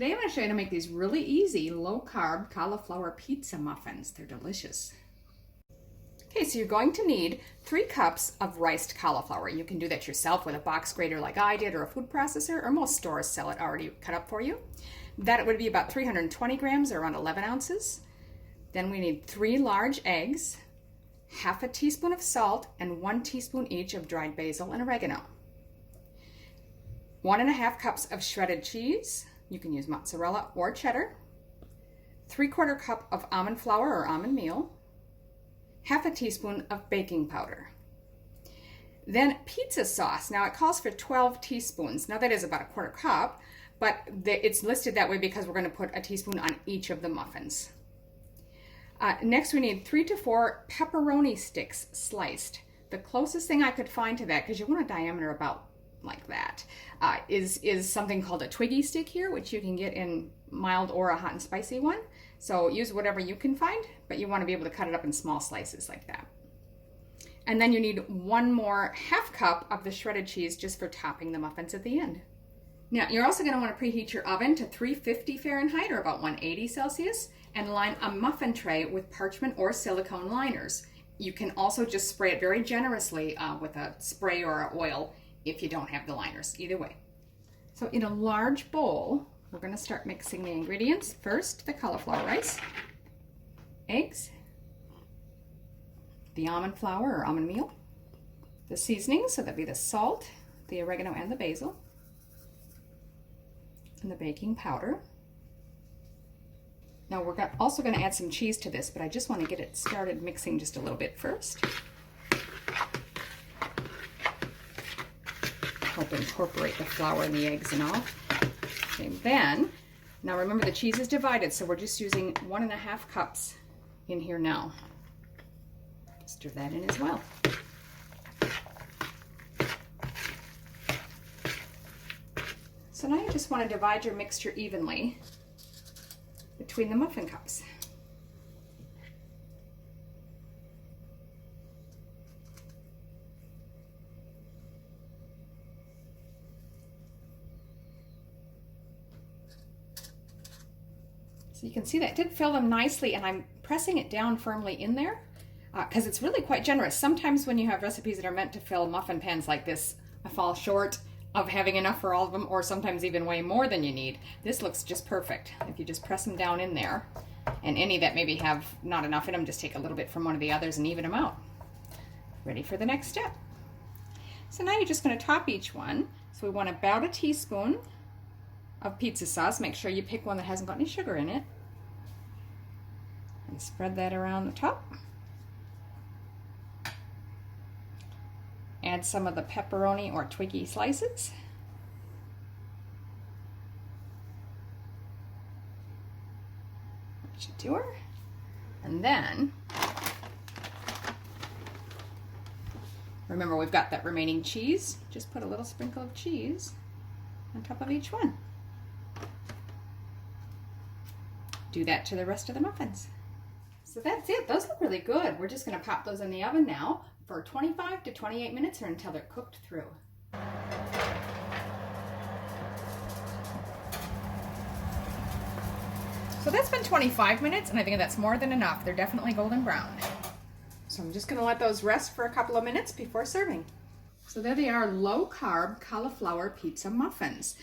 Today I'm going to show you how to make these really easy low-carb cauliflower pizza muffins. They're delicious. Okay, so you're going to need 3 cups of riced cauliflower. You can do that yourself with a box grater like I did, or a food processor, or most stores sell it already cut up for you. That would be about 320 grams, or around 11 ounces. Then we need 3 large eggs, half a teaspoon of salt, and 1 teaspoon each of dried basil and oregano. 1½ cups of shredded cheese. You can use mozzarella or cheddar. 3/4 cup of almond flour or almond meal. Half a teaspoon of baking powder. Then pizza sauce. Now it calls for 12 teaspoons. Now that is about 1/4 cup, but it's listed that way because we're going to put a teaspoon on each of the muffins. Next we need 3 to 4 pepperoni sticks sliced. The closest thing I could find to that, because you want a diameter about like that, is something called a twiggy stick here, which you can get in mild or a hot and spicy one. So use whatever you can find, but you want to be able to cut it up in small slices like that. And then you need 1 more ½ cup of the shredded cheese just for topping the muffins at the end. Now you're also going to want to preheat your oven to 350 Fahrenheit or about 180 Celsius and line a muffin tray with parchment or silicone liners. You can also just spray it very generously with a spray or oil if you don't have the liners, either way. So in a large bowl, we're going to start mixing the ingredients. First, the cauliflower rice, eggs, the almond flour or almond meal, the seasonings, so that'd be the salt, the oregano and the basil, and the baking powder. Now we're also going to add some cheese to this, but I just want to get it started mixing just a little bit first. Help incorporate the flour and the eggs and all. Okay, then, now remember the cheese is divided, so we're just using 1½ cups in here now. Stir that in as well. So now you just want to divide your mixture evenly between the muffin cups. So you can see that did fill them nicely, and I'm pressing it down firmly in there because it's really quite generous. Sometimes when you have recipes that are meant to fill muffin pans like this, I fall short of having enough for all of them, or sometimes even way more than you need. This looks just perfect. If you just press them down in there, and any that maybe have not enough in them, just take a little bit from one of the others and even them out. Ready for the next step. So now you're just going to top each one. So we want about a teaspoon of pizza sauce. Make sure you pick one that hasn't got any sugar in it. And spread that around the top. Add some of the pepperoni or twiggy slices. That should do her. And then, remember we've got that remaining cheese. Just put a little sprinkle of cheese on top of each one. Do that to the rest of the muffins. So that's it. Those look really good. We're just going to pop those in the oven now for 25 to 28 minutes or until they're cooked through. So that's been 25 minutes, and I think that's more than enough. They're definitely golden brown. So I'm just going to let those rest for a couple of minutes before serving. So there they are, low-carb cauliflower pizza muffins.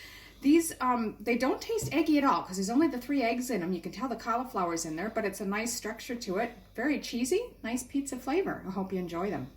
These, they don't taste eggy at all because there's only the 3 eggs in them. You can tell the cauliflower's in there, but it's a nice structure to it. Very cheesy, nice pizza flavor. I hope you enjoy them.